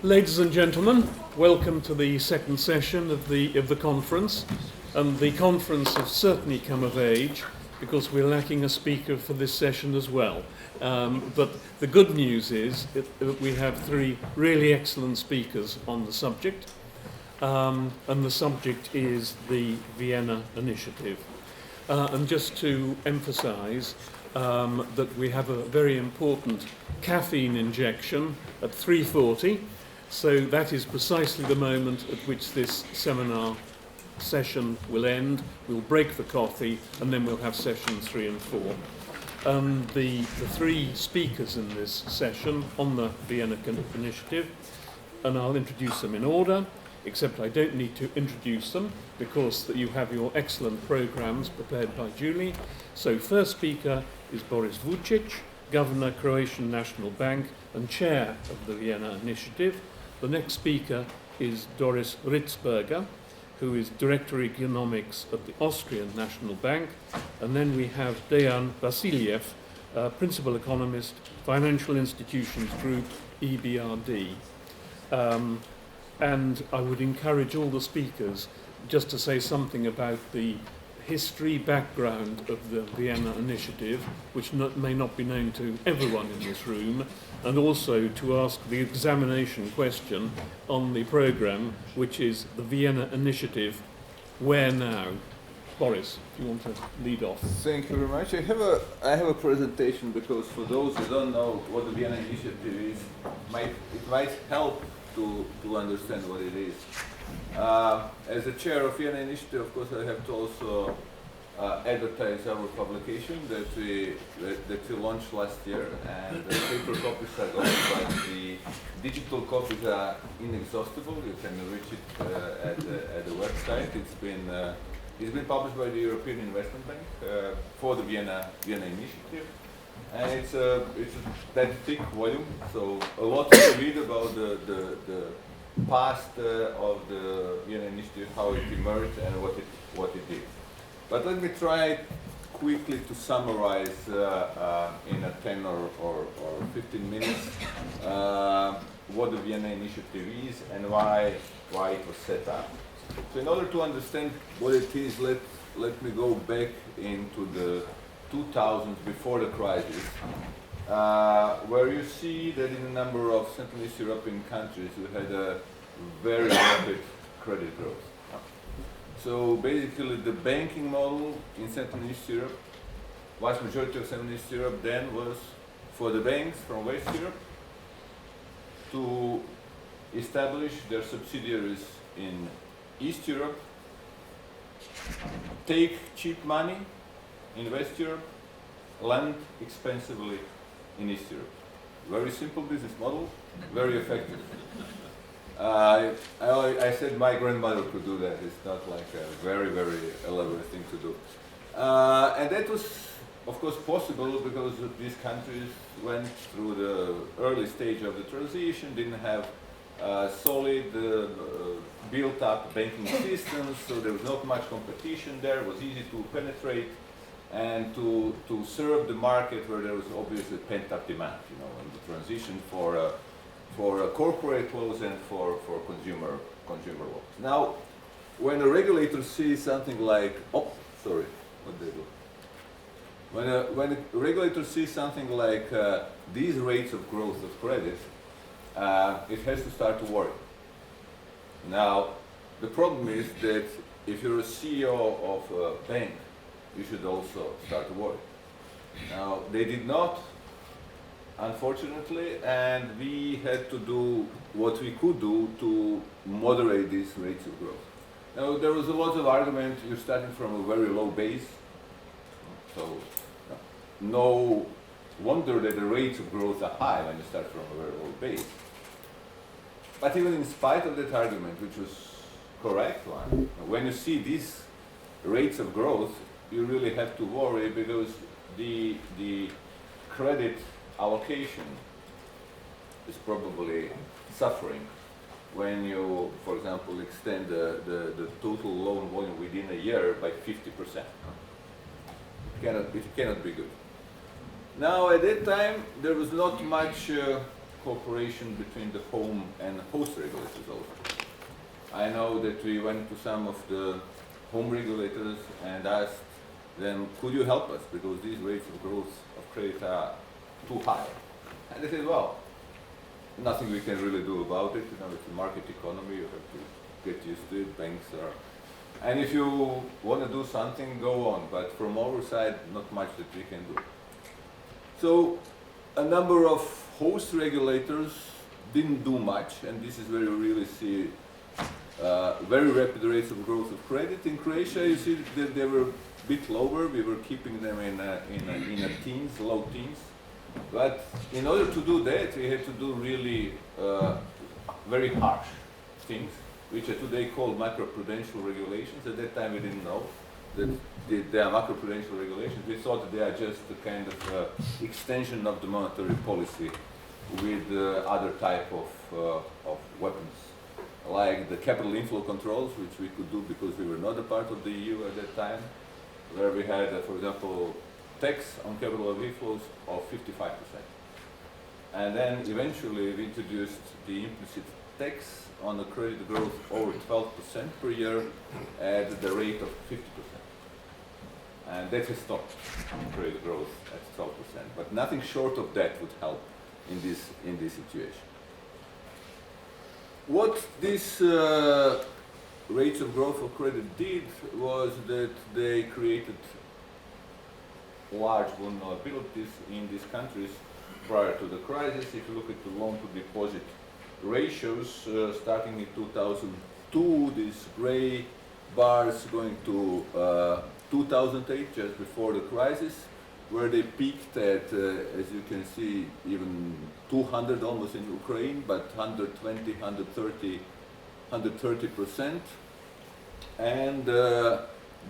Ladies and gentlemen, welcome to the second session of the conference. And the conference has certainly come of age because we're lacking a speaker for this session as well. But the good news is that we have three really excellent speakers on the subject. And the subject is the Vienna Initiative. And just to emphasize that we have a very important caffeine injection at 3:40. So that is precisely the moment at which this seminar session will end. We'll break for coffee and then we'll have sessions 3 and 4. The three speakers in this session on the Vienna Initiative, and I'll introduce them in order, except I don't need to introduce them because you have your excellent programs prepared by Julie. So first speaker is Boris Vujcic, Governor, Croatian National Bank and Chair of the Vienna Initiative. The next speaker is Doris Ritzberger, who is Director of Economics at the Austrian National Bank. And then we have Dejan Vasiljev, Principal Economist, Financial Institutions Group, EBRD. And I would encourage all the speakers just to say something about the history background of the Vienna Initiative, which may not be known to everyone in this room, and also to ask the examination question on the programme, which is the Vienna Initiative, where now? Boris, do you want to lead off? Thank you very much. I have a presentation because for those who don't know what the Vienna Initiative is, it might help to understand what it is. As the chair of Vienna Initiative, of course, I have to also advertise our publication that we launched last year, and the paper copies are going, but the digital copies are inexhaustible. You can reach it at the website. It's been published by the European Investment Bank for the Vienna Initiative, and it's that thick volume, so a lot to read about the past of the Vienna Initiative, how it emerged and what it did. But let me try quickly to summarize in a 10 or 15 minutes what the Vienna Initiative is and why it was set up. So in order to understand what it is, let me go back into the 2000s, before the crisis, where you see that in a number of Central East European countries we had a very rapid credit growth. So basically the banking model in Central and East Europe, vast majority of Central and East Europe then was for the banks from West Europe to establish their subsidiaries in East Europe, take cheap money in West Europe, lend expensively in East Europe. Very simple business model, very effective. I said my grandmother could do that. It's not like a very, very elaborate thing to do. And that was, of course, possible because these countries went through the early stage of the transition, didn't have solid built-up banking systems, so there was not much competition there. It was easy to penetrate and to serve the market where there was obviously pent-up demand, in the transition for corporate loans and for consumer loans. Now, when a regulator sees something like, when a regulator sees something like these rates of growth of credit, it has to start to worry. Now, the problem is that if you're a CEO of a bank, you should also start to worry. Now, they did not, unfortunately, and we had to do what we could do to moderate these rates of growth. Now, there was a lot of argument. You're starting from a very low base, so no wonder that the rates of growth are high when you start from a very low base. But even in spite of that argument, which was correct one, when you see these rates of growth, you really have to worry because the credit allocation is probably suffering when you, for example, extend the total loan volume within a year by 50%. It cannot be good. Now, at that time, there was not much cooperation between the home and host regulators also. I know that we went to some of the home regulators and asked them, could you help us, because these rates of growth of credit are too high. And they said, well, nothing we can really do about it. You know, it's a market economy. You have to get used to it. Banks are, and if you want to do something, go on. But from our side, not much that we can do. So a number of host regulators didn't do much, and this is where you really see very rapid rates of growth of credit. In Croatia, you see that they were a bit lower. We were keeping them in a teens, low teens. But in order to do that, we had to do really very harsh things, which are today called macroprudential regulations. At that time, we didn't know that they are macroprudential regulations. We thought that they are just a kind of extension of the monetary policy with other type of weapons, like the capital inflow controls, which we could do because we were not a part of the EU at that time, where we had, for example, tax on capital inflows of 55%. And then eventually we introduced the implicit tax on the credit growth over 12% per year at the rate of 50%. And that has stopped credit growth at 12%. But nothing short of that would help in this situation. What these rates of growth of credit did was that they created large vulnerabilities in these countries prior to the crisis. If you look at the loan-to-deposit ratios, starting in 2002, these gray bars going to 2008, just before the crisis, where they peaked at, as you can see, even 200 almost in Ukraine, but 120, 130, 130%. And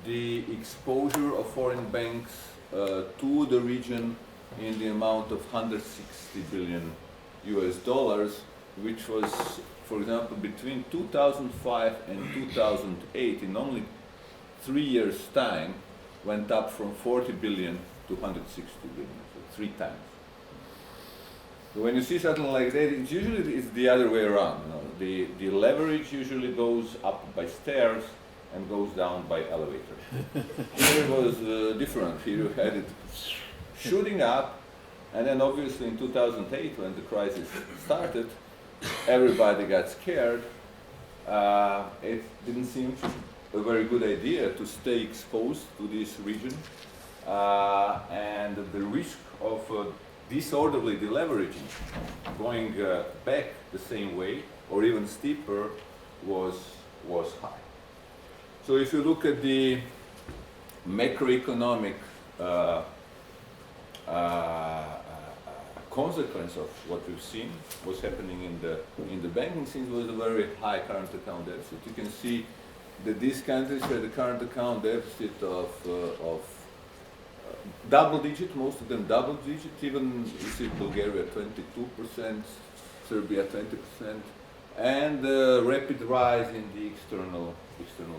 the exposure of foreign banks to the region in the amount of 160 billion US dollars, which was, for example, between 2005 and 2008, in only 3 years' time, went up from 40 billion to 160 billion, so 3 times. So when you see something like that, it's usually the other way around. You know? The leverage usually goes up by stairs and goes down by elevator. Here it was different. Here you had it shooting up, and then obviously in 2008, when the crisis started, everybody got scared. It didn't seem a very good idea to stay exposed to this region, and the risk of disorderly deleveraging, going back the same way or even steeper, was high. So if you look at the macroeconomic consequence of what we've seen, what's happening in the banking scene, was a very high current account deficit. You can see that these countries had a current account deficit of double digit, most of them double digit, even you see Bulgaria 22%, Serbia 20%, and rapid rise in the external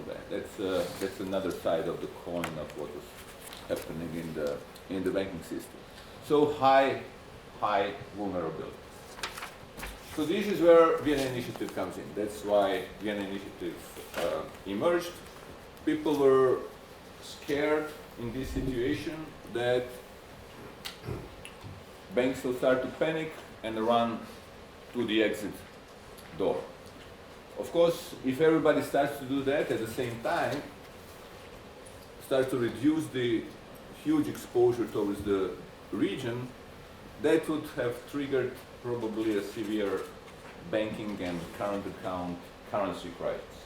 debt. That's another side of the coin of what was happening in the banking system. So high vulnerability. So this is where Vienna Initiative comes in. That's why Vienna Initiative emerged. People were scared in this situation that banks will start to panic and run to the exit door. Of course, if everybody starts to do that at the same time, starts to reduce the huge exposure towards the region, that would have triggered probably a severe banking and current account currency crisis.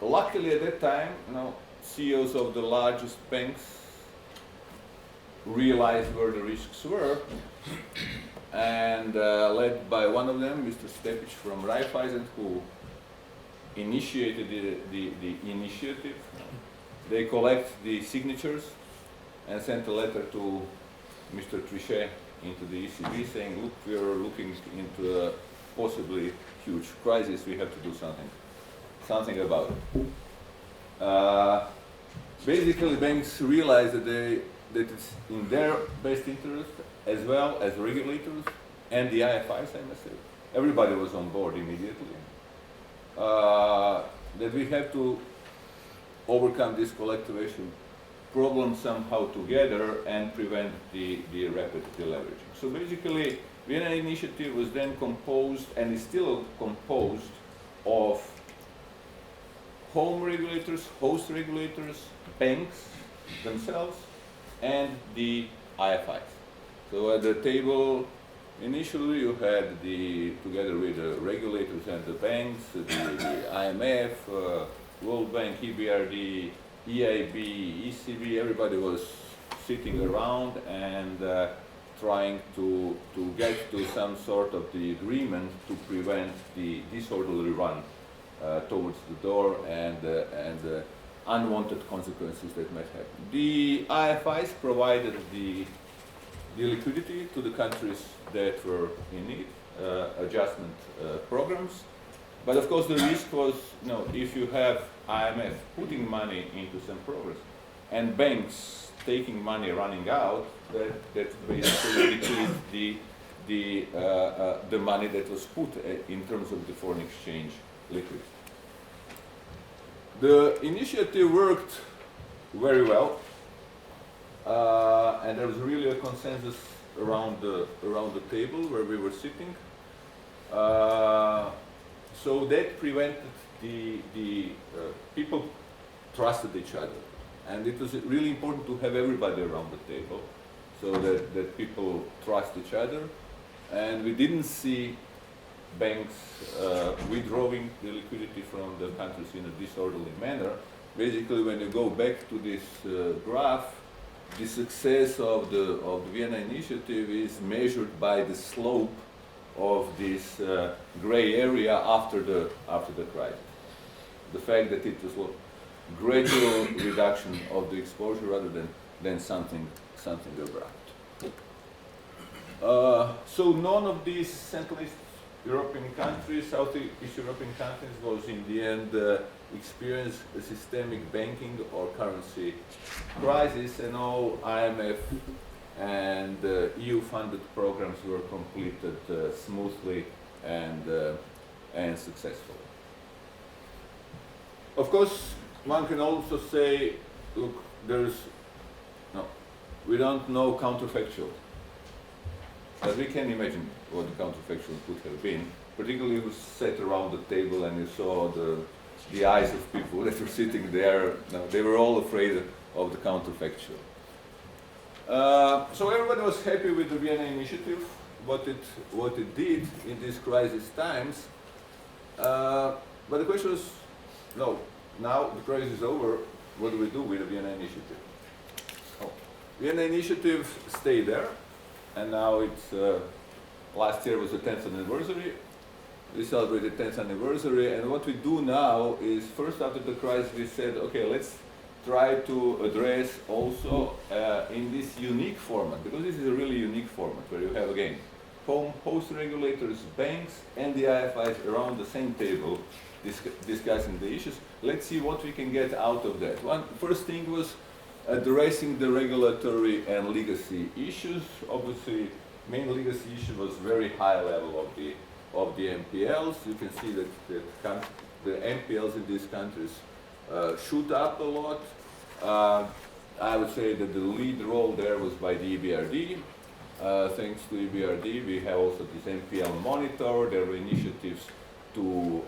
Luckily at that time, CEOs of the largest banks realized where the risks were, and led by one of them, Mr. Stepic from Raiffeisen, who initiated the initiative. They collect the signatures and sent a letter to Mr. Trichet into the ECB saying, look, we are looking into a possibly huge crisis, we have to do something about it. Basically, banks realize that it's in their best interest as well as regulators and the IFIs, I must say. Everybody was on board immediately. That we have to overcome this collectivization problem somehow together and prevent the rapid deleveraging. So basically, Vienna Initiative was then composed and is still composed of home regulators, host regulators, banks themselves, and the IFIs. So at the table, initially you had together with the regulators and the banks, the IMF, World Bank, EBRD, EIB, ECB, everybody was sitting around and trying to get to some sort of the agreement to prevent the disorderly run towards the door and unwanted consequences that might happen. The IFIs provided the liquidity to the countries that were in need, adjustment programs. But of course the risk was, if you have IMF putting money into some programs and banks taking money running out, that basically decreased the money that was put in terms of the foreign exchange liquidity. The initiative worked very well, and there was really a consensus around the table where we were sitting. So that prevented the people trusted each other, and it was really important to have everybody around the table so that people trust each other, and we didn't see banks withdrawing the liquidity from the countries in a disorderly manner. Basically, when you go back to this graph, the success of the Vienna Initiative is measured by the slope of this gray area after the crisis. The fact that it was a gradual reduction of the exposure rather than something abrupt. So none of these Central East European countries, South East European countries, was in the end experienced a systemic banking or currency crisis, and all IMF and EU-funded programs were completed smoothly and successfully. Of course, one can also say, look, we don't know counterfactual, but we can imagine what the counterfactual could have been, particularly if you sat around the table and you saw the eyes of people that were sitting there. They were all afraid of the counterfactual. So everybody was happy with the Vienna Initiative, what it did in these crisis times. But the question is, now the crisis is over, what do we do with the Vienna Initiative? Vienna Initiative stayed there, and now it's, last year was the 10th anniversary. We celebrated the 10th anniversary, and what we do now is, first after the crisis, we said, okay, let's try to address also in this unique format, because this is a really unique format where you have, again, host regulators, banks, and the IFIs around the same table discussing the issues. Let's see what we can get out of that. First thing was addressing the regulatory and legacy issues. Obviously, main legacy issue was very high level of the MPLs. You can see that the MPLs in these countries shoot up a lot. I would say that the lead role there was by the EBRD. Thanks to EBRD, we have also this MPL monitor. There were initiatives to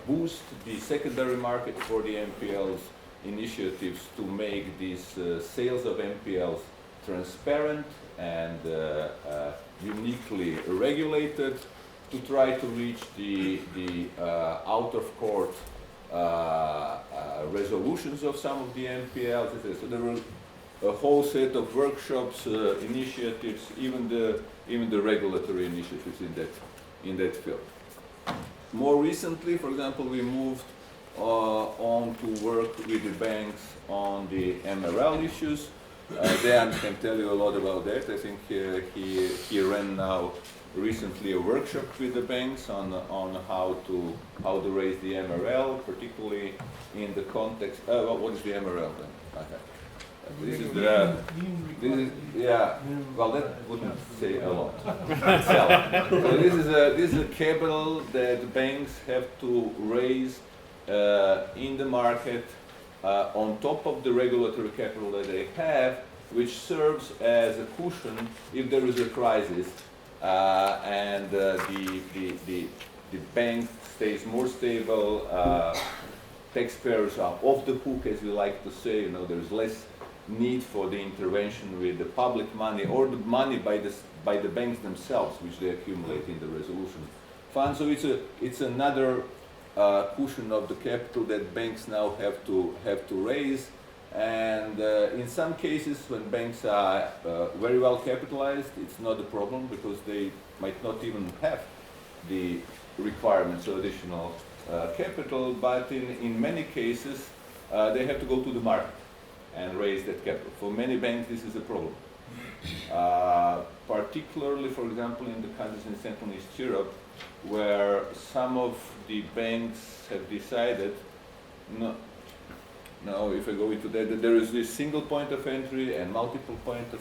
boost the secondary market for the MPLs, initiatives to make these sales of MPLs transparent and uniquely regulated, to try to reach the out-of-court resolutions of some of the MPLs. So there were a whole set of workshops, initiatives, even the regulatory initiatives in that field. More recently, for example, we moved on to work with the banks on the MRL issues. Dejan can tell you a lot about that. I think he ran now recently a workshop with the banks on how to raise the MRL, particularly in the context. What is the MRL then? Okay. This is well, that wouldn't say a lot itself. So this is a capital that banks have to raise in the market on top of the regulatory capital that they have, which serves as a cushion if there is a crisis and the bank stays more stable. Taxpayers are off the hook, as we like to say. You know, there's less need for the intervention with the public money or the money by the banks themselves, which they accumulate in the resolution fund. So it's another cushion of the capital that banks now have to raise. And in some cases, when banks are very well capitalized, it's not a problem because they might not even have the requirements of additional capital, but in many cases they have to go to the market and raise that capital. For many banks this is a problem. Particularly, for example, in the countries in Central and East Europe, where some of the banks have decided, now if I go into that there is this single point of entry and multiple point of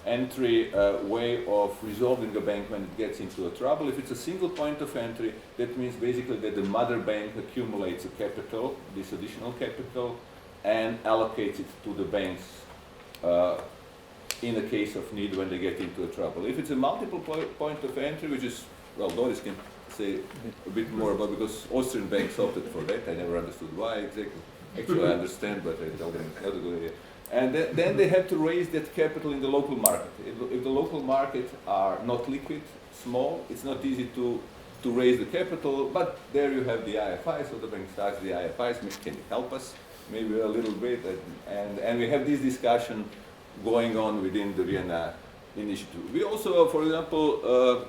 entry way of resolving a bank when it gets into a trouble. If it's a single point of entry, that means basically that the mother bank accumulates a capital, this additional capital, and allocates it to the banks in the case of need when they get into a trouble. If it's a multiple point of entry, which is, well, Doris can say a bit more about, because Austrian banks opted for that. I never understood why exactly. Actually, I understand, but I tell them how to do it. And then they have to raise that capital in the local market. If the local markets are not liquid, small, it's not easy to raise the capital, but there you have the IFI, so the bank starts the IFIs, can you help us? Maybe a little bit, and we have this discussion going on within the Vienna Initiative. We also, for example,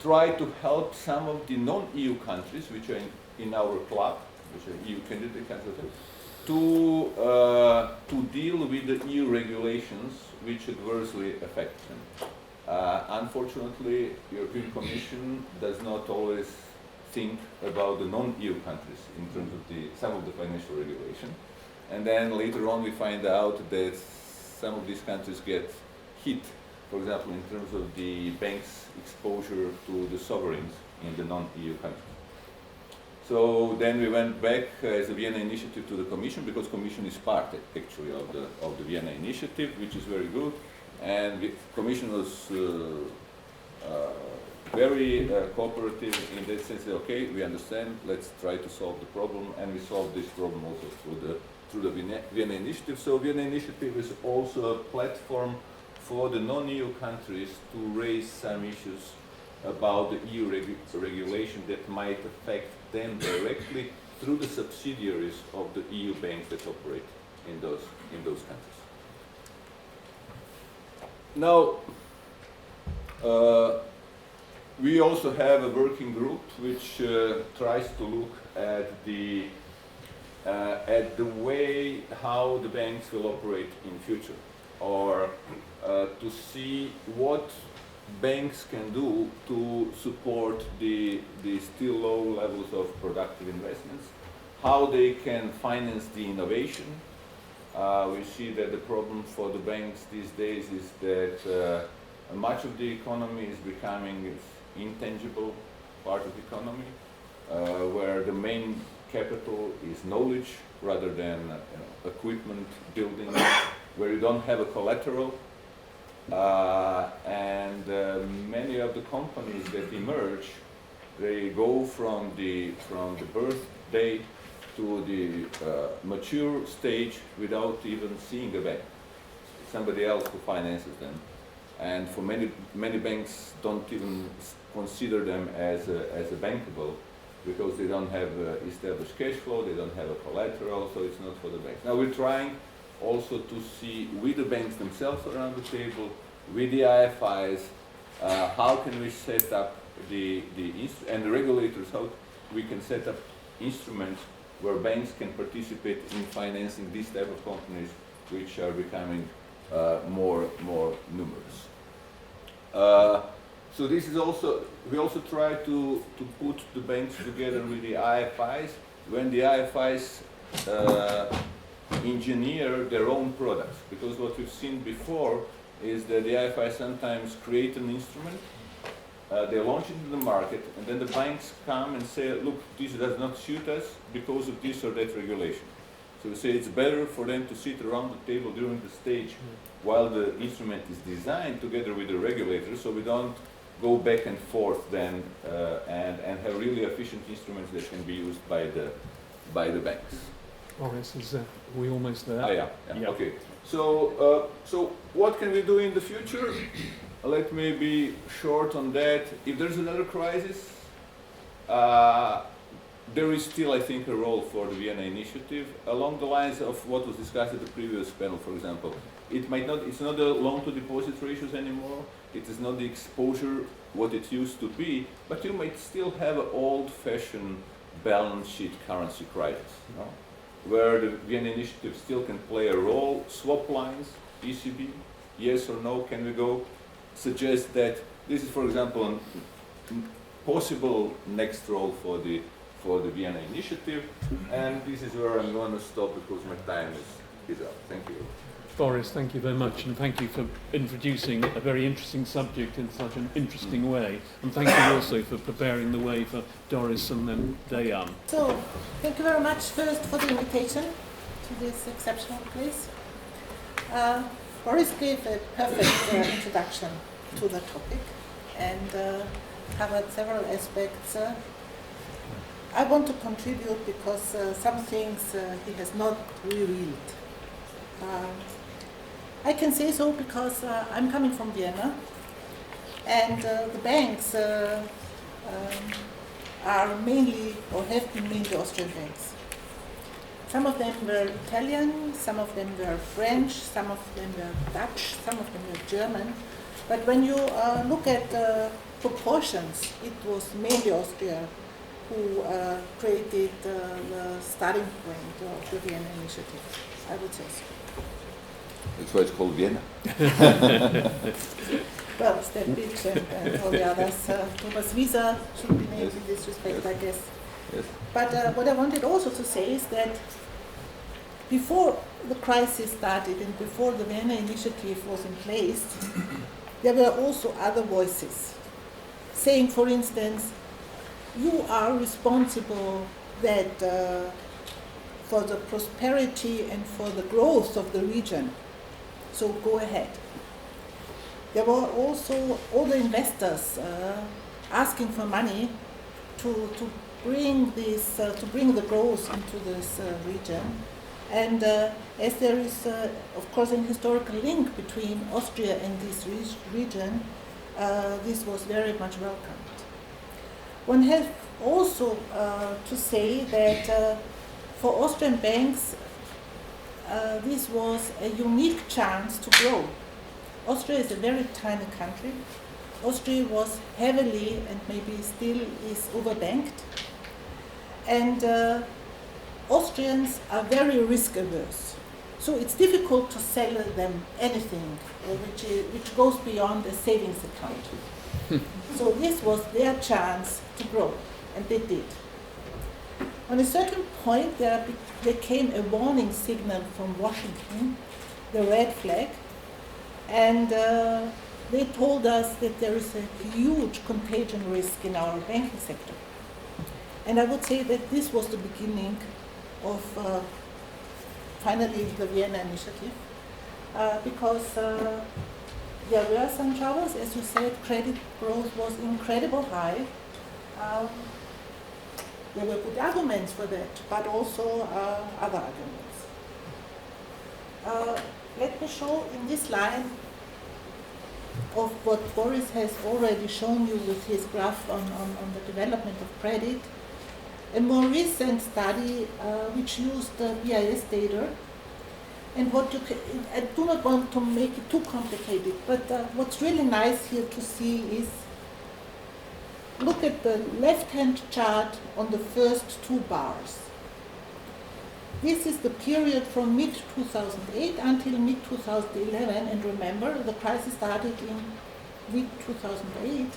try to help some of the non-EU countries, which are in our club, which are EU candidate countries, to deal with the EU regulations which adversely affect them. Unfortunately, European Commission does not always think about the non-EU countries in terms of some of the financial regulation. And then later on we find out that some of these countries get hit, for example, in terms of the bank's exposure to the sovereigns in the non-EU countries. So then we went back as a Vienna Initiative to the Commission, because Commission is part actually of the Vienna Initiative, which is very good. And the Commission was very cooperative in that sense. Okay, we understand. Let's try to solve the problem, and we solved this problem also through the Vienna Initiative. So Vienna Initiative is also a platform for the non-EU countries to raise some issues about the EU regulation that might affect them directly through the subsidiaries of the EU banks that operate in those countries. Now, we also have a working group which tries to look at the way how the banks will operate in future, or to see what banks can do to support the still low levels of productive investments, how they can finance the innovation. We see that the problem for the banks these days is that much of the economy is becoming its intangible part of the economy, where the main capital is knowledge rather than equipment, building, where you don't have a collateral. And many of the companies that emerge, they go from the birthday to the mature stage without even seeing a bank. Somebody else who finances them. And for many banks don't even consider them as a bankable, because they don't have established cash flow, they don't have a collateral, so it's not for the banks. Now we're trying also to see with the banks themselves around the table, with the IFIs, how can we set up and the regulators, how we can set up instruments where banks can participate in financing these type of companies which are becoming more numerous. So this is also, we also try to put the banks together with the IFIs. When the IFIs engineer their own products. Because what we've seen before is that the IFI sometimes create an instrument, they launch it in the market, and then the banks come and say, look, this does not suit us because of this or that regulation. So we say it's better for them to sit around the table during the stage while the instrument is designed together with the regulator, so we don't go back and forth then and have really efficient instruments that can be used by the banks. Boris, are we almost there? Yeah. Okay. So, so what can we do in the future? Let me be short on that. If there's another crisis, there is still, I think, a role for the Vienna Initiative along the lines of what was discussed at the previous panel, for example. It's not the loan-to-deposit ratios anymore. It is not the exposure what it used to be, but you might still have an old-fashioned balance sheet currency crisis, you know, where the Vienna Initiative still can play a role. Swap lines, ECB, yes or no, can we go? Suggest that this is, for example, a possible next role for the Vienna Initiative, and this is where I'm going to stop because my time is up. Thank you. Boris, thank you very much, and thank you for introducing a very interesting subject in such an interesting way, and thank you also for preparing the way for Doris and then Dejan. So, thank you very much first for the invitation to this exceptional place. Boris gave a perfect introduction to the topic and covered several aspects. I want to contribute because some things he has not revealed. I can say so because I'm coming from Vienna, and the banks are mainly, or have been mainly, Austrian banks. Some of them were Italian, some of them were French, some of them were Dutch, some of them were German. But when you look at proportions, it was mainly Austria who created the starting point of the Vienna Initiative, I would say so. That's why it's called Vienna. Well, Stepich and all the others. Thomas Wieser should be named in this respect, I guess. Yes. But what I wanted also to say is that before the crisis started and before the Vienna Initiative was in place, there were also other voices saying, for instance, you are responsible that for the prosperity and for the growth of the region, so go ahead. There were also all the investors asking for money to bring this to bring the growth into this region, and as there is of course an historical link between Austria and this region, this was very much welcomed. One has also to say that for Austrian banks this was a unique chance to grow. Austria is a very tiny country. Austria was heavily and maybe still is overbanked. And Austrians are very risk averse. So it's difficult to sell them anything which goes beyond a savings account. So this was their chance to grow, and they did. On a certain point, there came a warning signal from Washington, the red flag, and they told us that there is a huge contagion risk in our banking sector. And I would say that this was the beginning of finally the Vienna Initiative, because there were some troubles. As you said, credit growth was incredibly high. There were good arguments for that, but also other arguments. Let me show in this line of what Boris has already shown you with his graph on the development of credit, a more recent study which used BIS data. And what I do not want to make it too complicated, but what's really nice here to see is, look at the left-hand chart on the first two bars. This is the period from mid-2008 until mid-2011, and remember, the crisis started in mid-2008,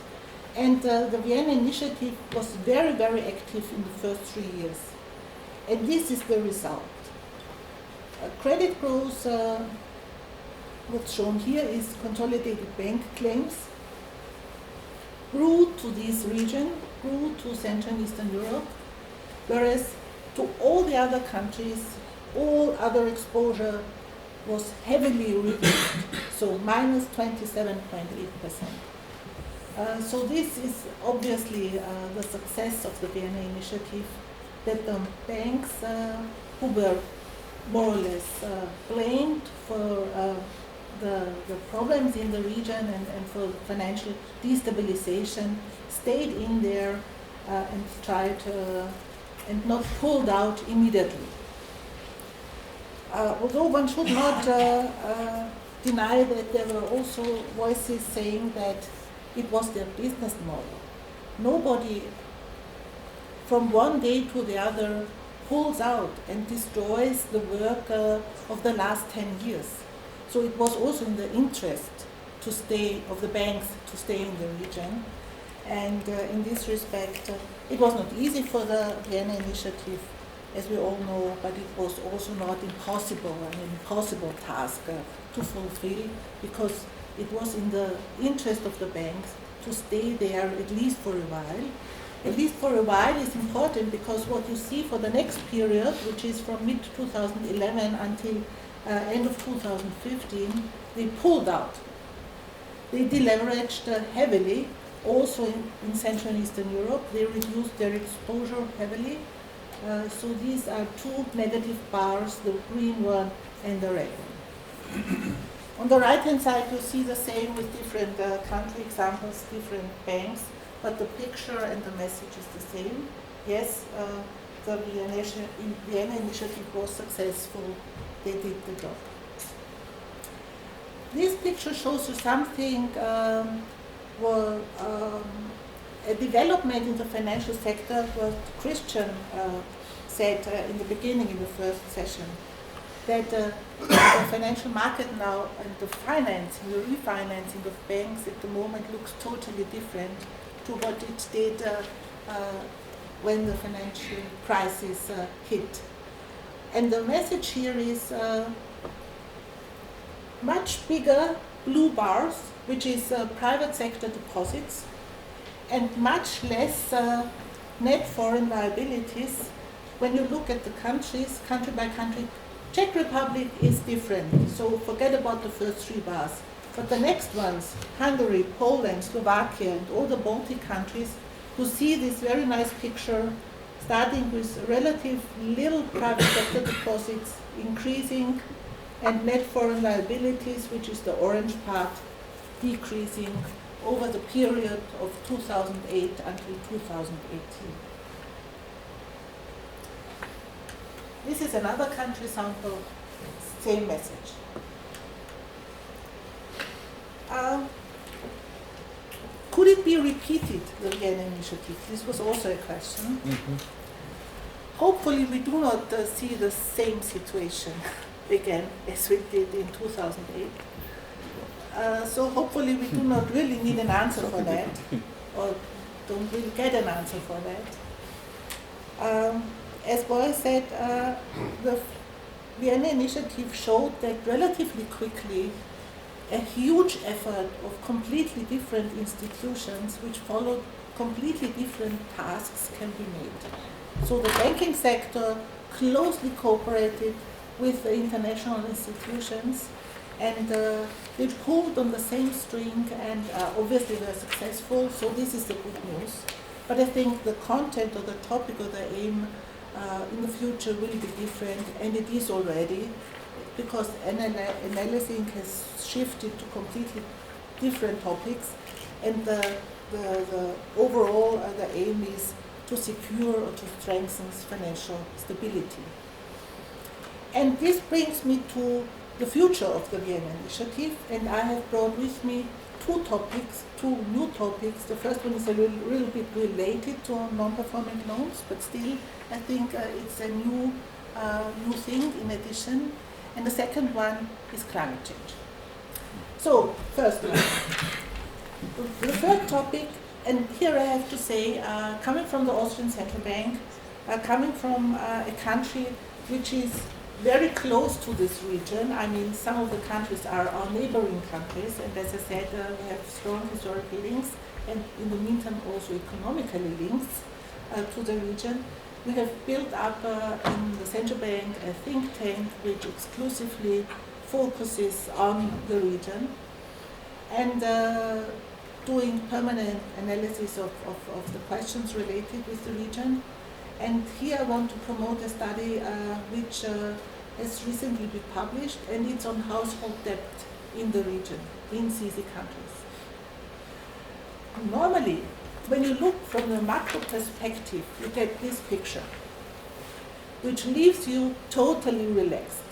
and the Vienna Initiative was very, very active in the first 3 years. And this is the result. Credit growth, what's shown here is consolidated bank claims, grew to this region, grew to Central and Eastern Europe, whereas to all the other countries, all other exposure was heavily reduced, so minus 27.8%. So this is obviously the success of the Vienna Initiative, that the banks who were more or less blamed for the problems in the region and for financial destabilization stayed in there and tried and not pulled out immediately. Although one should not deny that there were also voices saying that it was their business model. Nobody from one day to the other pulls out and destroys the work of the last 10 years. So it was also in the interest to stay of the banks to stay in the region. And in this respect, it was not easy for the Vienna Initiative, as we all know, but it was also not impossible, an impossible task to fulfill, because it was in the interest of the banks to stay there at least for a while. At least for a while is important, because what you see for the next period, which is from mid-2011 until end of 2015, they pulled out. They deleveraged heavily, also in Central and Eastern Europe. They reduced their exposure heavily. So these are two negative bars, the green one and the red one. On the right-hand side, you see the same with different country examples, different banks, but the picture and the message is the same. Yes, the Vienna Initiative was successful. They did the job. This picture shows you something, a development in the financial sector, what Christian said in the beginning in the first session, that the financial market now and the financing, the refinancing of banks at the moment looks totally different to what it did when the financial crisis hit. And the message here is much bigger blue bars, which is private sector deposits, and much less net foreign liabilities. When you look at the countries, country by country, Czech Republic is different, so forget about the first three bars. But the next ones, Hungary, Poland, Slovakia, and all the Baltic countries, you see this very nice picture, starting with relative little private sector deposits, increasing, and net foreign liabilities, which is the orange part, decreasing over the period of 2008 until 2018. This is another country sample, same message. Could it be repeated, the Vienna Initiative? This was also a question. Mm-hmm. Hopefully we do not see the same situation again as we did in 2008. So hopefully we do not really need an answer for that, or don't really get an answer for that. As Boris said, the Vienna Initiative showed that relatively quickly a huge effort of completely different institutions which followed completely different tasks can be made. So the banking sector closely cooperated with the international institutions, and they pulled on the same string, and obviously were successful, so this is the good news. But I think the content or the topic or the aim in the future will be different, and it is already, because analyzing has shifted to completely different topics, and the overall the aim is to secure or to strengthen financial stability. And this brings me to the future of the Vienna Initiative, and I have brought with me two new topics. The first one is a little bit related to non-performing loans, but still I think it's a new thing in addition. And the second one is climate change. So, first one. The third topic, and here I have to say, coming from the Austrian Central Bank, coming from a country which is very close to this region. I mean, some of the countries are our neighboring countries, and as I said, we have strong historical links, and in the meantime also economically links to the region. We have built up in the central bank a think tank which exclusively focuses on the region and doing permanent analysis of the questions related with the region. And here I want to promote a study which has recently been published, and it's on household debt in the region, in CZ countries. Normally, when you look from the macro perspective, you get this picture, which leaves you totally relaxed,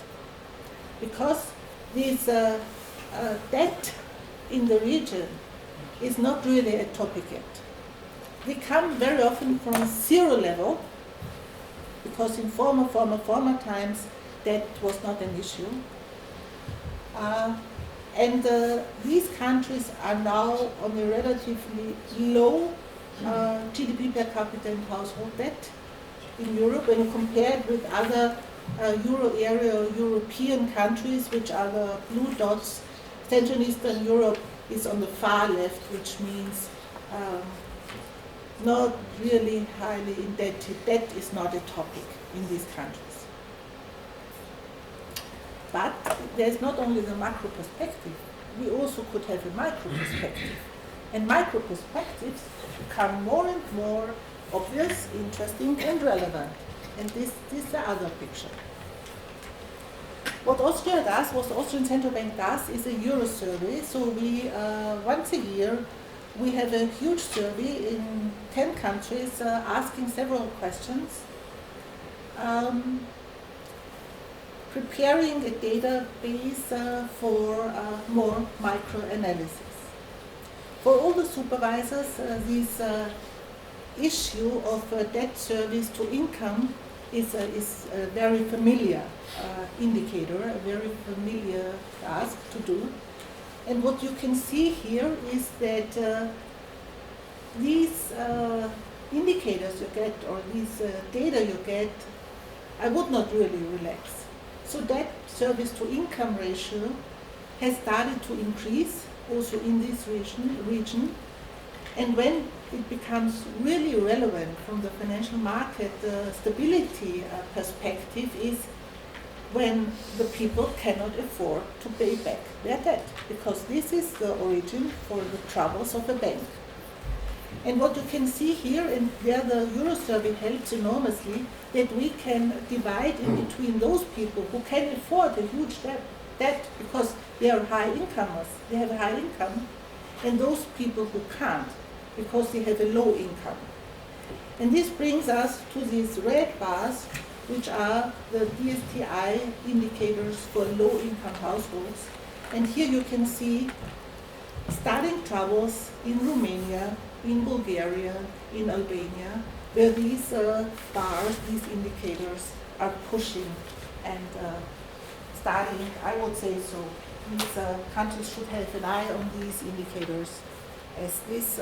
because this debt in the region is not really a topic yet. They come very often from zero level, because in former times that was not an issue. And these countries are now on a relatively low GDP per capita and household debt in Europe when you compare it with other Euro area or European countries, which are the blue dots. Central and Eastern Europe is on the far left, which means not really highly indebted. Debt is not a topic in these countries. But there's not only the macro perspective, we also could have a micro perspective. And micro perspectives become more and more obvious, interesting, and relevant. And this is the other picture. What Austria does, what the Austrian Central Bank does, is a Euro survey. So we, once a year, we have a huge survey in 10 countries asking several questions. Preparing a database for more micro-analysis. For all the supervisors, this issue of debt service to income is a very familiar indicator, a very familiar task to do. And what you can see here is that these indicators you get, or these data you get, I would not really relax. So debt service to income ratio has started to increase also in this region. And when it becomes really relevant from the financial market stability perspective is when the people cannot afford to pay back their debt, because this is the origin for the troubles of a bank. And what you can see here, and where the Euro survey helps enormously, that we can divide in between those people who can afford a huge debt because they are high incomers, they have a high income, and those people who can't because they have a low income. And this brings us to these red bars, which are the DSTI indicators for low-income households. And here you can see starting troubles in Romania, in Bulgaria, in Albania, where these bars, these indicators are pushing and starting, I would say so. These countries should have an eye on these indicators, as this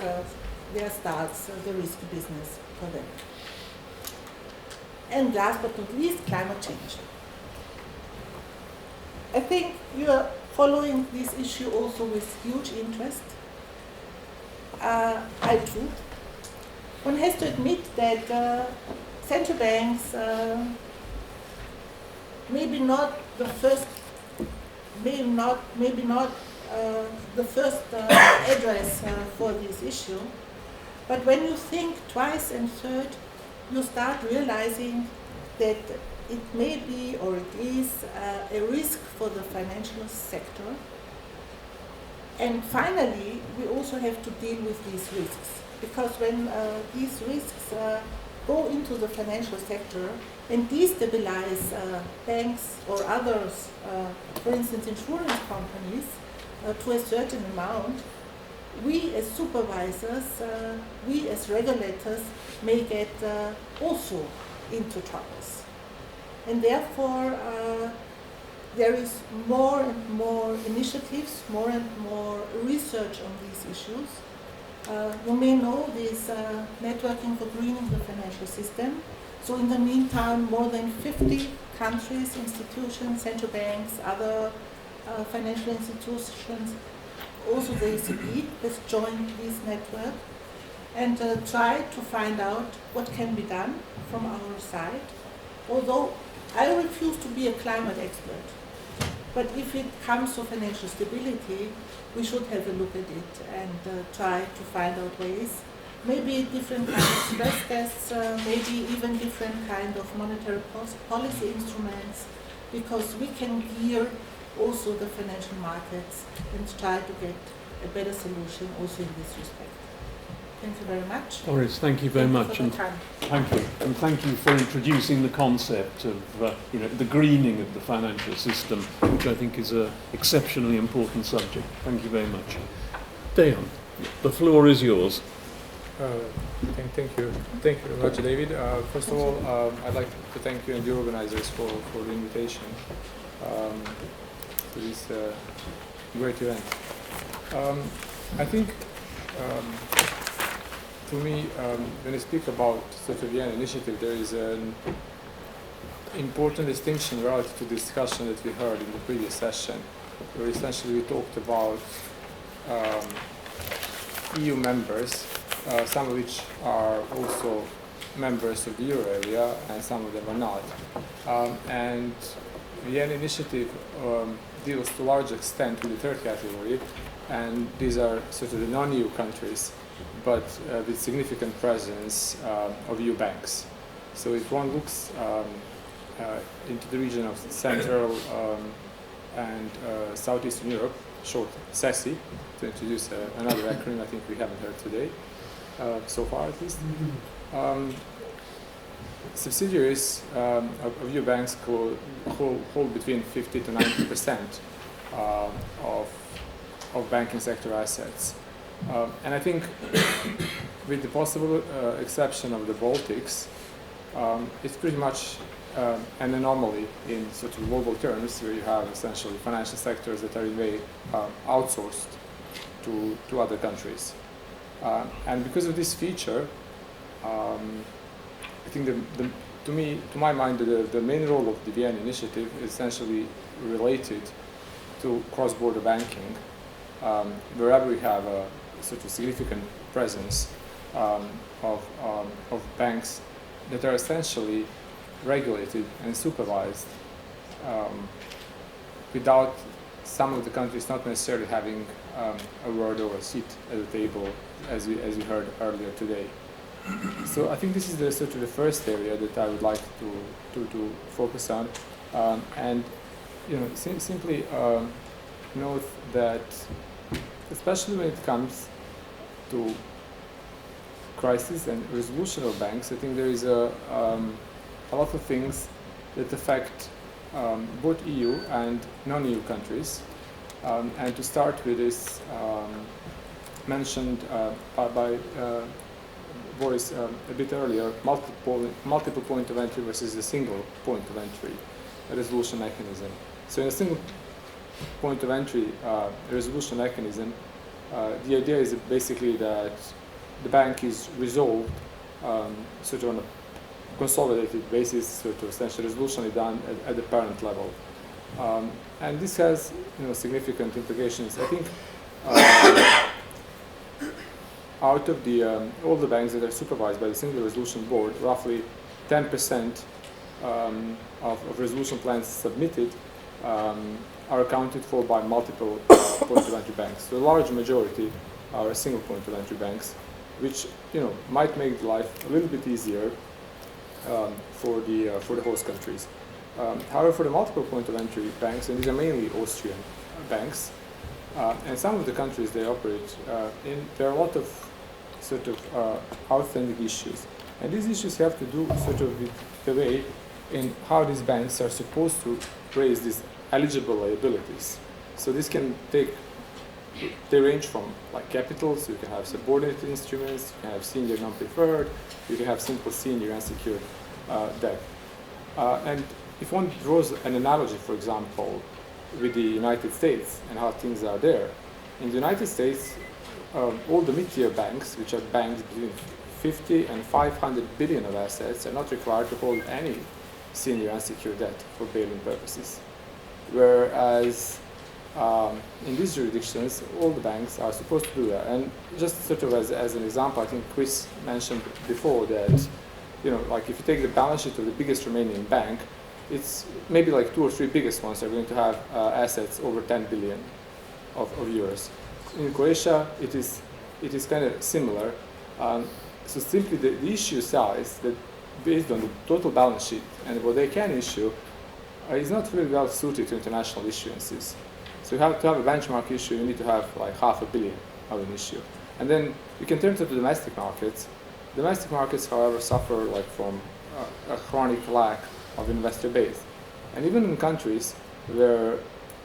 there starts the risky business for them. And last but not least, climate change. I think you are following this issue also with huge interest. I too. One has to admit that central banks maybe not the first address for this issue, but when you think twice and third, you start realizing that it may be, or it is, a risk for the financial sector. And finally, we also have to deal with these risks, because when these risks go into the financial sector and destabilize banks or others, for instance insurance companies, to a certain amount, we as supervisors, we as regulators may get also into troubles. And therefore, there is more and more initiatives, more and more research on these issues. You may know this networking for greening the financial system. So in the meantime, more than 50 countries, institutions, central banks, other financial institutions, also the ECB, has joined this network and try to find out what can be done from our side. Although I refuse to be a climate expert, but if it comes to financial stability, we should have a look at it and try to find out ways. Maybe different kind of stress tests, maybe even different kind of monetary policy instruments, because we can gear also the financial markets and try to get a better solution also in this respect. Thank you very much. Doris, thank you very much, and thank you for introducing the concept of the greening of the financial system, which I think is an exceptionally important subject. Thank you very much. Dejan, the floor is yours. Thank you very much, David. First of all, I'd like to thank you and the organizers for the invitation to this great event. I think, to me, when I speak about the Vienna Initiative, there is an important distinction relative to the discussion that we heard in the previous session, where essentially we talked about EU members, some of which are also members of the euro area, and some of them are not. And the Vienna Initiative deals to a large extent with the third category, and these are sort of the non-EU countries, but with significant presence of EU banks. So if one looks into the region of Central and South Eastern Europe, short SESI, to introduce another acronym I think we haven't heard today, so far at least. Subsidiaries of EU banks hold between 50 to 90% of banking sector assets. And I think with the possible exception of the Baltics, it's pretty much an anomaly in sort of global terms, where you have essentially financial sectors that are in a way outsourced to other countries. And because of this feature, I think to my mind, the main role of the Vienna Initiative is essentially related to cross-border banking, wherever we have a sort of significant presence of banks that are essentially regulated and supervised without some of the countries not necessarily having a word or a seat at the table, as we heard earlier today. So I think this is the sort of the first area that I would like to focus on, and simply note that, especially when it comes to crisis and resolution of banks, I think there is a lot of things that affect both EU and non-EU countries. And to start with this, mentioned by Boris a bit earlier, multiple point of entry versus a single point of entry, a resolution mechanism. So in a single point of entry resolution mechanism, the idea is basically that the bank is resolved sort of on a consolidated basis, sort of essentially resolution is done at the parent level. And this has significant implications. I think out of all the banks that are supervised by the Single Resolution Board, roughly 10% of resolution plans submitted are accounted for by multiple point of entry banks. So a large majority are single point of entry banks, which might make life a little bit easier for the host countries. However, for the multiple point of entry banks, and these are mainly Austrian banks, and some of the countries they operate in, there are a lot of sort of outstanding issues, and these issues have to do sort of with the way in how these banks are supposed to raise these eligible liabilities. So this can they range from like capital, so you can have subordinate instruments, you can have senior non-preferred, you can have simple senior unsecured debt. And if one draws an analogy, for example, with the United States and how things are there, in the United States, all the mid-tier banks, which are banks between 50 and 500 billion of assets, are not required to hold any senior unsecured debt for bail-in purposes. Whereas in these jurisdictions, all the banks are supposed to do that. And just sort of as an example, I think Chris mentioned before that, like if you take the balance sheet of the biggest Romanian bank, it's maybe like 2 or 3 biggest ones are going to have assets over 10 billion of euros. In Croatia, it is kind of similar. So simply the issue size that based on the total balance sheet and what they can issue is not really well suited to international issuances. So you have to have a benchmark issue, you need to have like 500 million of an issue. And then you can turn to the domestic markets. Domestic markets, however, suffer like from a chronic lack of investor base. And even in countries where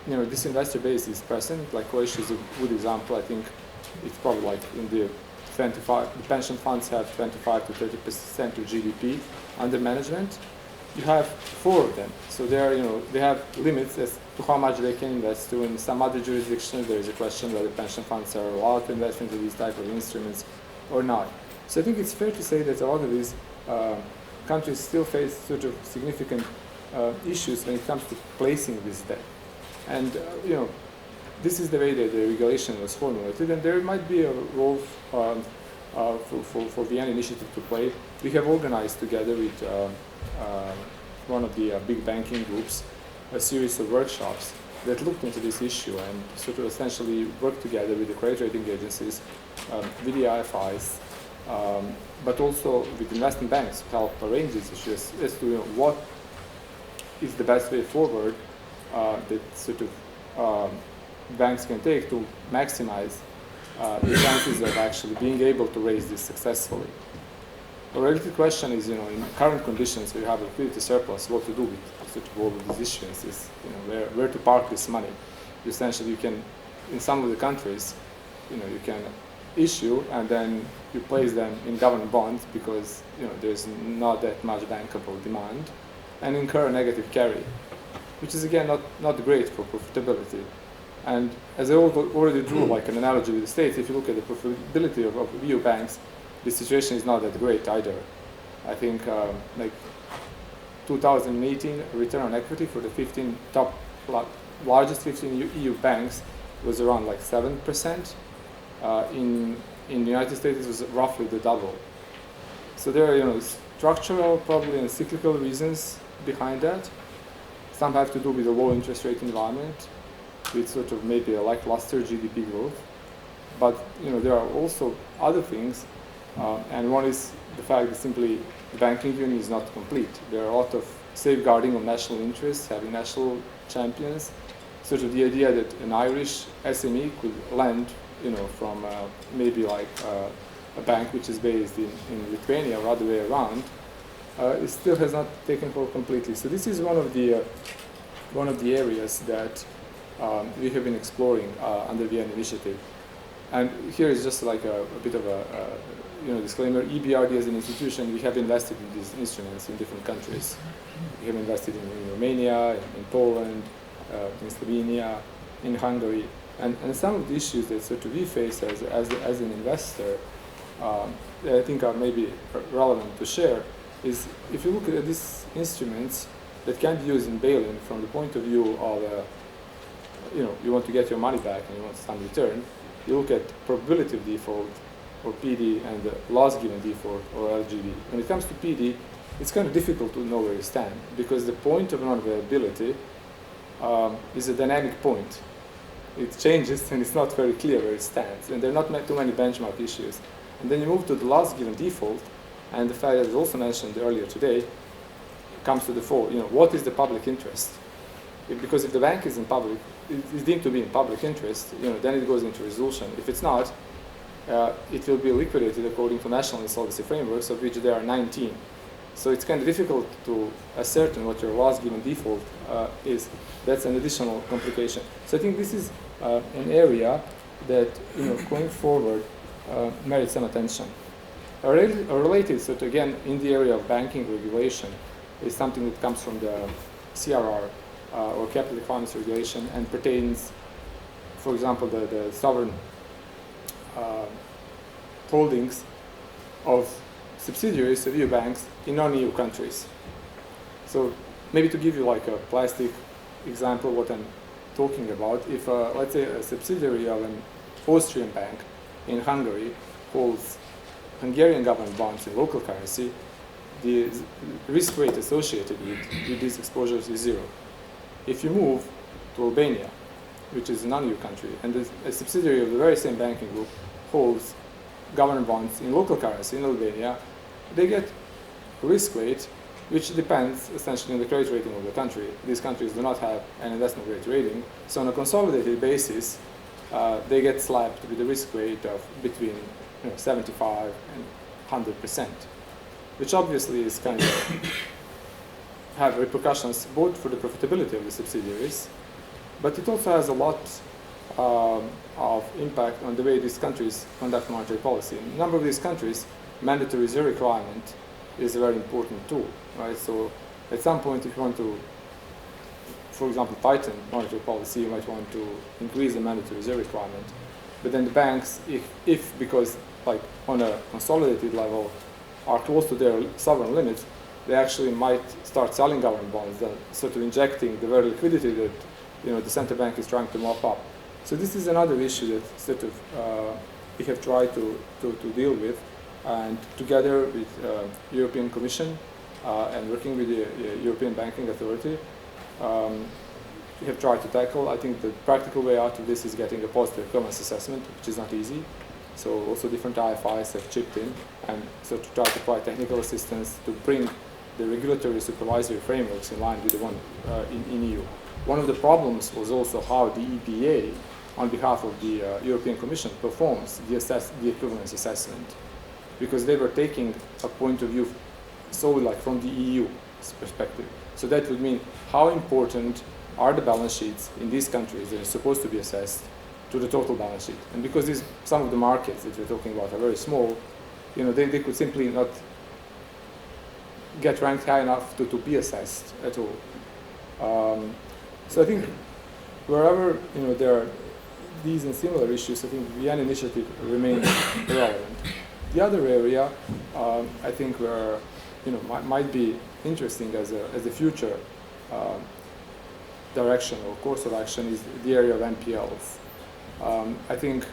this investor base is present, like Croatia is a good example. I think it's probably like in the 25, the pension funds have 25 to 30% of GDP under management. You have 4 of them, so they have limits as to how much they can invest to. In some other jurisdictions, there is a question whether pension funds are allowed to invest into these type of instruments or not. So I think it's fair to say that a lot of these countries still face sort of significant issues when it comes to placing this debt. And this is the way that the regulation was formulated, and there might be a role for Vienna Initiative to play. We have organized together with one of the big banking groups a series of workshops that looked into this issue and sort of essentially worked together with the credit rating agencies, with the IFIs, but also with investment banks to help arrange these issues as to what is the best way forward that sort of banks can take to maximize the chances of actually being able to raise this successfully. A related question is, in current conditions where you have a liquidity surplus, what to do with sort of all of these issuances, where to park this money. Essentially, you can, in some of the countries, you can issue and then you place them in government bonds because there's not that much bankable demand, and incur a negative carry, which is again not great for profitability. And as I already drew like an analogy with the States, if you look at the profitability of EU banks, the situation is not that great either. I think like 2018 return on equity for the 15 largest 15 EU banks was around like 7%. In the United States, it was roughly the double. So there are structural probably and cyclical reasons behind that. Some have to do with the low interest rate environment, with sort of maybe a lackluster GDP growth. But there are also other things, and one is the fact that simply the banking union is not complete. There are a lot of safeguarding of national interests, having national champions. Sort of the idea that an Irish SME could lend, from maybe like a bank which is based in Lithuania or other way around, it still has not taken hold completely. So this is one of the areas that we have been exploring under the Vienna Initiative. And here is just like a bit of a disclaimer. EBRD as an institution, we have invested in these instruments in different countries. We have invested in Romania, in Poland, in Slovenia, in Hungary. And some of the issues that sort of we face as an investor that I think are maybe relevant to share is if you look at these instruments that can be used in bail-in from the point of view of you want to get your money back and you want some return, you look at probability of default or PD and the loss given default or LGD. When it comes to PD, it's kind of difficult to know where you stand because the point of non-availability is a dynamic point. It changes and it's not very clear where it stands, and there are not too many benchmark issues. And then you move to the loss given default, and the fact that was also mentioned earlier today comes to the fore. What is the public interest? Because if the bank is is deemed to be in public interest, then it goes into resolution. If it's not, it will be liquidated according to national insolvency frameworks, of which there are 19. So it's kind of difficult to ascertain what your loss given default is. That's an additional complication. So I think this is an area that, going forward, merits some attention. A related, so again, in the area of banking regulation, is something that comes from the CRR, or capital requirements regulation, and pertains, for example, the sovereign holdings of subsidiaries of EU banks in non-EU countries. So maybe to give you like a plastic example of what I'm talking about, if let's say a subsidiary of an Austrian bank in Hungary holds Hungarian government bonds in local currency, the risk rate associated with these exposures is zero. If you move to Albania, which is a non-EU country, and a subsidiary of the very same banking group holds government bonds in local currency in Albania, they get risk rate which depends essentially on the credit rating of the country. These countries do not have an investment grade rating, so on a consolidated basis, they get slapped with a risk rate of between 75 and 100%, which obviously is kind of have repercussions both for the profitability of the subsidiaries, but it also has a lot of impact on the way these countries conduct monetary policy. In a number of these countries, mandatory reserve requirement is a very important tool, right? So at some point, if you want to, for example, tighten monetary policy, you might want to increase the mandatory reserve requirement. But then the banks, if because like on a consolidated level, are close to their sovereign limits, they actually might start selling government bonds, sort of injecting the very liquidity that the central bank is trying to mop up. So this is another issue that sort of we have tried to deal with, and together with European Commission and working with the European Banking Authority, we have tried to tackle. I think the practical way out of this is getting a positive equivalence assessment, which is not easy. So also different IFIs have chipped in and so to try to provide technical assistance to bring the regulatory supervisory frameworks in line with the one in EU. One of the problems was also how the EBA, on behalf of the European Commission, performs the equivalence assessment, because they were taking a point of view solely like from the EU perspective. So that would mean how important are the balance sheets in these countries that are supposed to be assessed to the total balance sheet. And because some of the markets that we're talking about are very small, they could simply not get ranked high enough to be assessed at all. So I think wherever there are these and similar issues, I think the Vienna Initiative remains relevant. The other area, I think, where might be interesting as a future direction or course of action is the area of NPLs. I think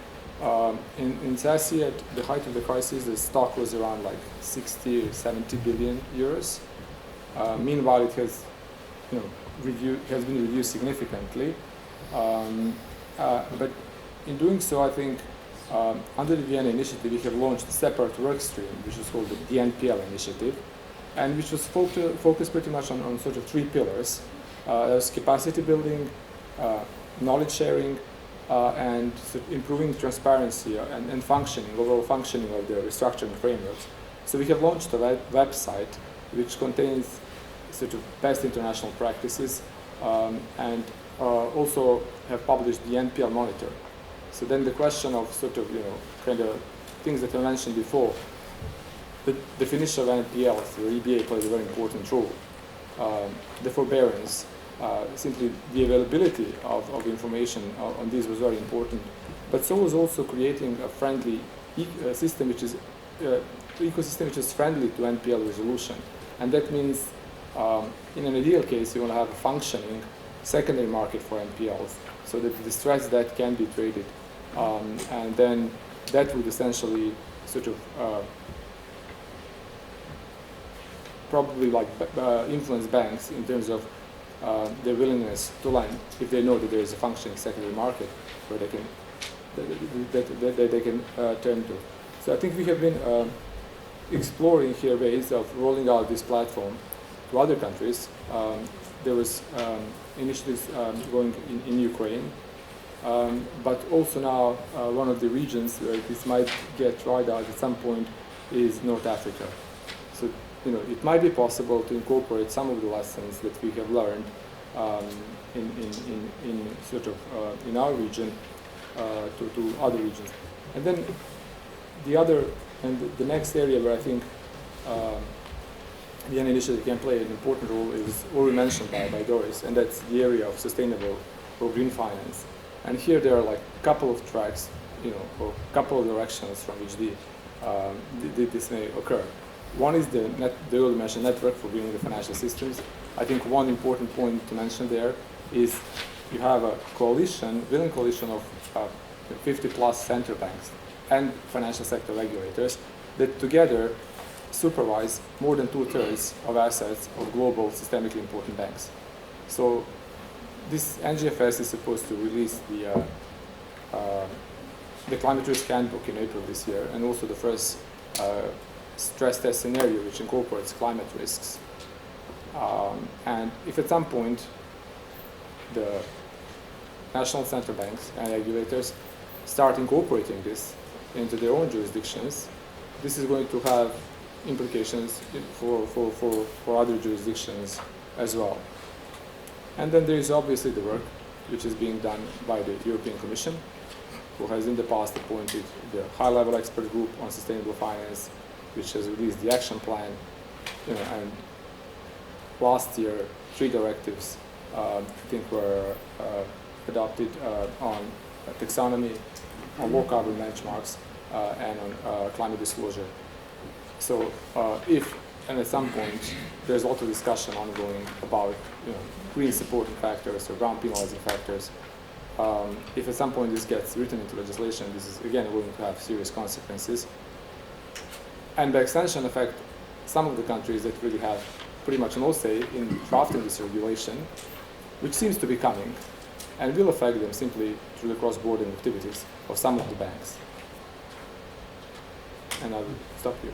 in SASI at the height of the crisis, the stock was around like 60 or 70 billion euros. Meanwhile, it has been reduced significantly. But in doing so, I think under the Vienna Initiative, we have launched a separate work stream, which is called the NPL Initiative, and which was focused pretty much on sort of three pillars. There's capacity building, knowledge sharing, and sort of improving transparency and overall functioning of the restructuring frameworks. So we have launched a website which contains sort of best international practices, and also have published the NPL monitor. So then the question of sort of kind of things that I mentioned before, the definition of NPLs, the EBA plays a very important role. The forbearance, simply the availability of information on these was very important. But so was also creating a friendly ecosystem which is friendly to NPL resolution. And that means in an ideal case, you want to have a functioning secondary market for NPLs so that the distress debt can be traded. And then that would essentially sort of probably like influence banks in terms of their willingness to lend if they know that there is a functioning secondary market where they can turn to. So I think we have been exploring here ways of rolling out this platform to other countries. There was initiatives going in Ukraine, but also now one of the regions where this might get tried out at some point is North Africa. So it might be possible to incorporate some of the lessons that we have learned in our region to other regions. And then the next area where I think the Vienna Initiative can play an important role is already mentioned by Doris, and that's the area of sustainable or green finance. And here there are like a couple of tracks a couple of directions from which this may occur. One is the earlier mentioned network for building the financial systems. I think one important point to mention there is you have a willing coalition of 50 plus central banks and financial sector regulators that together supervise more than 2/3 of assets of global systemically important banks. So this NGFS is supposed to release the climate risk handbook in April this year, and also the first stress test scenario which incorporates climate risks. And if at some point the national central banks and regulators start incorporating this into their own jurisdictions, this is going to have implications for other jurisdictions as well. And then there is obviously the work which is being done by the European Commission, who has in the past appointed the high-level expert group on sustainable finance, which has released the action plan, and last year 3 directives I think were adopted on taxonomy, on low carbon benchmarks, and on climate disclosure. So if, and at some point, there's a lot of discussion ongoing about green supporting factors or brown penalizing factors. If at some point this gets written into legislation, this is again going to have serious consequences. And by extension affect some of the countries that really have pretty much no say in drafting this regulation, which seems to be coming, and will affect them simply through the cross-border activities of some of the banks. And I'll stop here.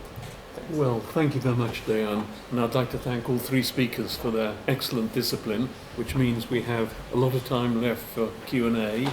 Thanks. Well, thank you very much, Dejan. And I'd like to thank all 3 speakers for their excellent discipline, which means we have a lot of time left for Q&A.